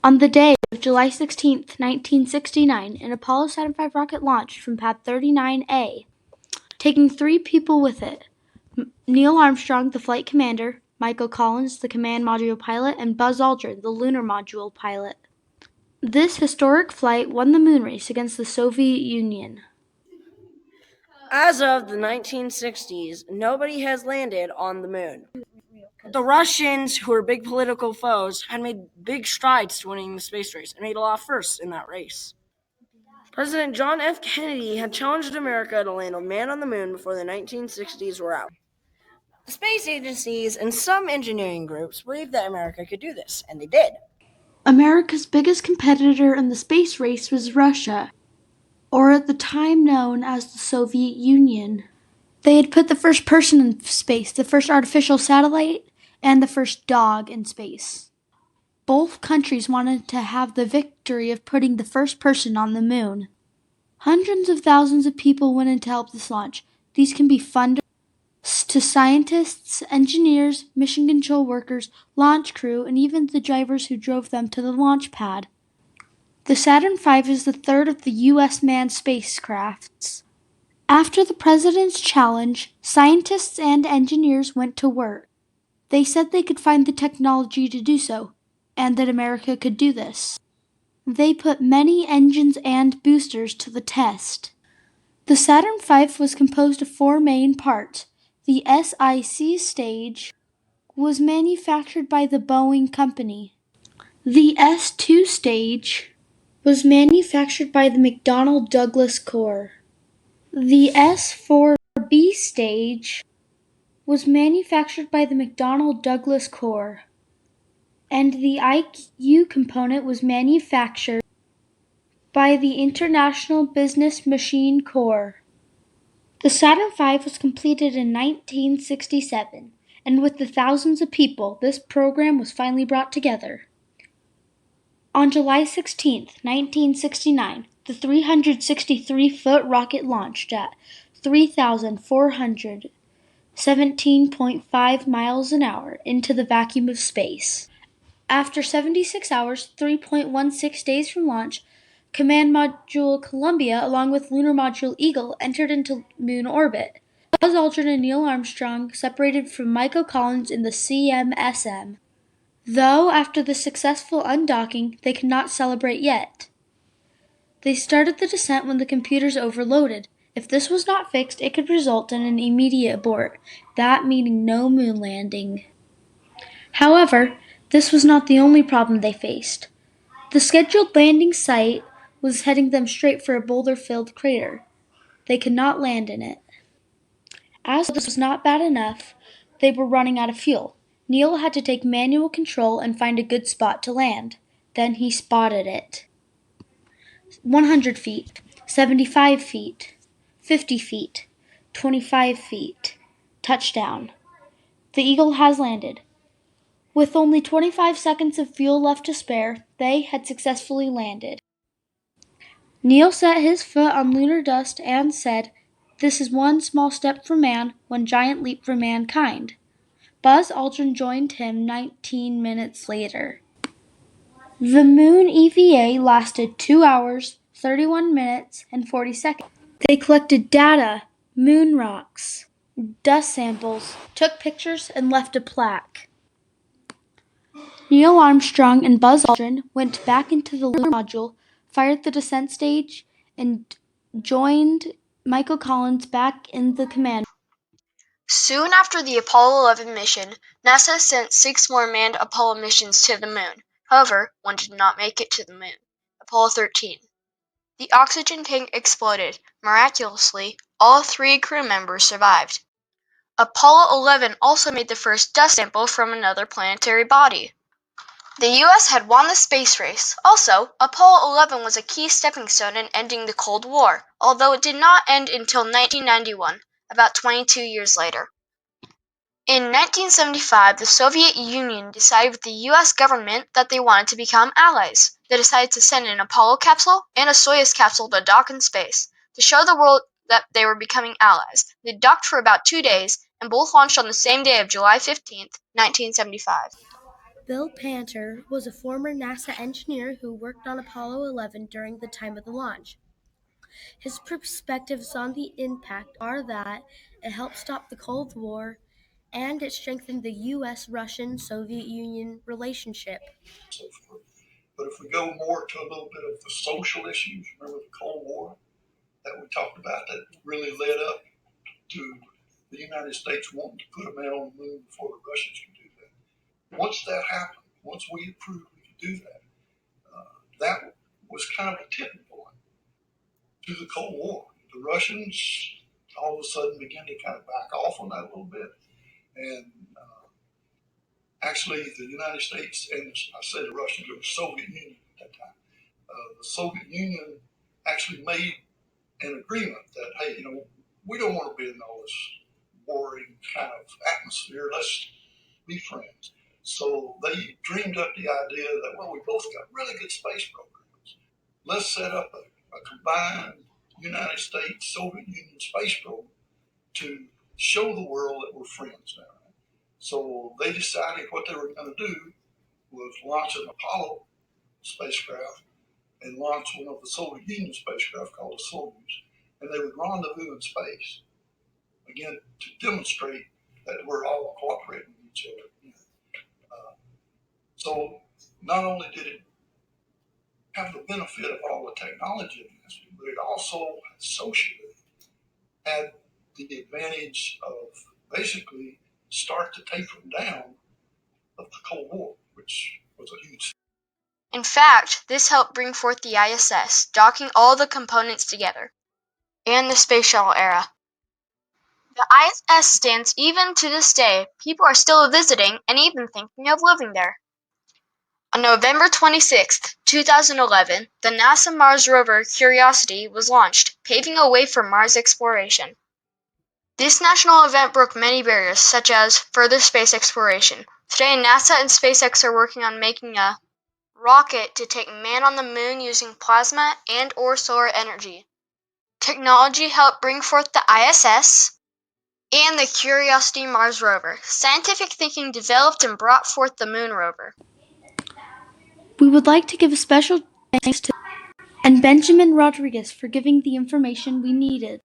On the day of July 16th, 1969, an Apollo Saturn V rocket launched from Pad 39A, taking 3 people with it: Neil Armstrong, the flight commander, Michael Collins, the command module pilot, and Buzz Aldrin, the lunar module pilot. This historic flight won the moon race against the Soviet Union. As of the 1960s, nobody has landed on the moon. The Russians, who were big political foes, had made big strides to winning the space race and made a lot of firsts in that race. President John F. Kennedy had challenged America to land a man on the moon before the 1960s were out. The space agencies and some engineering groups believed that America could do this, and they did. America's biggest competitor in the space race was Russia, or at the time known as the Soviet Union. They had put the first person in space, the first artificial satellite, and the first dog in space. Both countries wanted to have the victory of putting the first person on the moon. Hundreds of thousands of people went in to help this launch. These can be funders to scientists, engineers, mission control workers, launch crew, and even the drivers who drove them to the launch pad. The Saturn V is the third of the U.S. manned spacecrafts. After the president's challenge, scientists and engineers went to work. They said they could find the technology to do so, and that America could do this. They put many engines and boosters to the test. The Saturn V was composed of 4 main parts. The SIC stage was manufactured by the Boeing company. The S2 stage was manufactured by the McDonnell Douglas Corps. The S4B stage was manufactured by the McDonnell Douglas Corps, and the IQ component was manufactured by the International Business Machine Corps. The Saturn V was completed in 1967, and with the thousands of people, this program was finally brought together. On July 16, 1969, the 363-foot rocket launched at 3,417.5 miles an hour into the vacuum of space. After 76 hours, 3.16 days from launch, Command Module Columbia, along with Lunar Module Eagle, entered into moon orbit. Buzz Aldrin and Neil Armstrong separated from Michael Collins in the CMSM. Though, after the successful undocking, they could not celebrate yet. They started the descent when the computers overloaded. If this was not fixed, it could result in an immediate abort, that meaning no moon landing. However, this was not the only problem they faced. The scheduled landing site was heading them straight for a boulder-filled crater. They could not land in it. As this was not bad enough, they were running out of fuel. Neil had to take manual control and find a good spot to land. Then he spotted it. 100 feet, 75 feet, 50 feet, 25 feet. Touchdown. The Eagle has landed. With only 25 seconds of fuel left to spare, they had successfully landed. Neil set his foot on lunar dust and said, "This is one small step for man, one giant leap for mankind." Buzz Aldrin joined him 19 minutes later. The moon EVA lasted 2 hours, 31 minutes, and 40 seconds. They collected data, moon rocks, dust samples, took pictures, and left a plaque. Neil Armstrong and Buzz Aldrin went back into the lunar module, fired the descent stage, and joined Michael Collins back in the command. Soon after the Apollo 11 mission, NASA sent 6 more manned Apollo missions to the moon. However, one did not make it to the moon, Apollo 13. The oxygen tank exploded. Miraculously, all 3 crew members survived. Apollo 11 also made the first dust sample from another planetary body. The U.S. had won the space race. Also, Apollo 11 was a key stepping stone in ending the Cold War, although it did not end until 1991, about 22 years later. In 1975, the Soviet Union decided with the U.S. government that they wanted to become allies. They decided to send an Apollo capsule and a Soyuz capsule to dock in space. To show the world that they were becoming allies, they docked for about 2 days, and both launched on the same day of July 15, 1975. Bill Panter was a former NASA engineer who worked on Apollo 11 during the time of the launch. His perspectives on the impact are that it helped stop the Cold War and it strengthened the U.S.-Russian-Soviet Union relationship. So forth. But if we go more to a little bit of the social issues, remember the Cold War that we talked about that really led up to the United States wanting to put a man on the moon before the Russians could do that. Once that happened, once we approved we could do that, that was kind of a tipping point to the Cold War. The Russians all of a sudden began to kind of back off on that a little bit. And actually, the United States, and I say the Russians, it was the Soviet Union at that time. The Soviet Union actually made an agreement that, hey, we don't want to be in all this warring kind of atmosphere. Let's be friends. So they dreamed up the idea that, well, we both got really good space programs. Let's set up a combined United States, Soviet Union space program to show the world that we're friends now. So they decided what they were going to do was launch an Apollo spacecraft and launch one of the Soviet Union spacecraft called the Soyuz, and they would rendezvous in space, again, to demonstrate that we're all cooperating with each other. So not only did it have the benefit of all the technology advancement, but it also socially had the advantage of basically start the tapering down of the Cold War, which was a huge. In fact, this helped bring forth the ISS, docking all the components together, and the space shuttle era. The ISS stands even to this day. People are still visiting and even thinking of living there. On November 26, 2011, the NASA Mars rover Curiosity was launched, paving a way for Mars exploration. This national event broke many barriers, such as further space exploration. Today, NASA and SpaceX are working on making a rocket to take man on the moon using plasma and/or solar energy. Technology helped bring forth the ISS and the Curiosity Mars rover. Scientific thinking developed and brought forth the moon rover. We would like to give a special thanks to and Benjamin Rodriguez for giving the information we needed.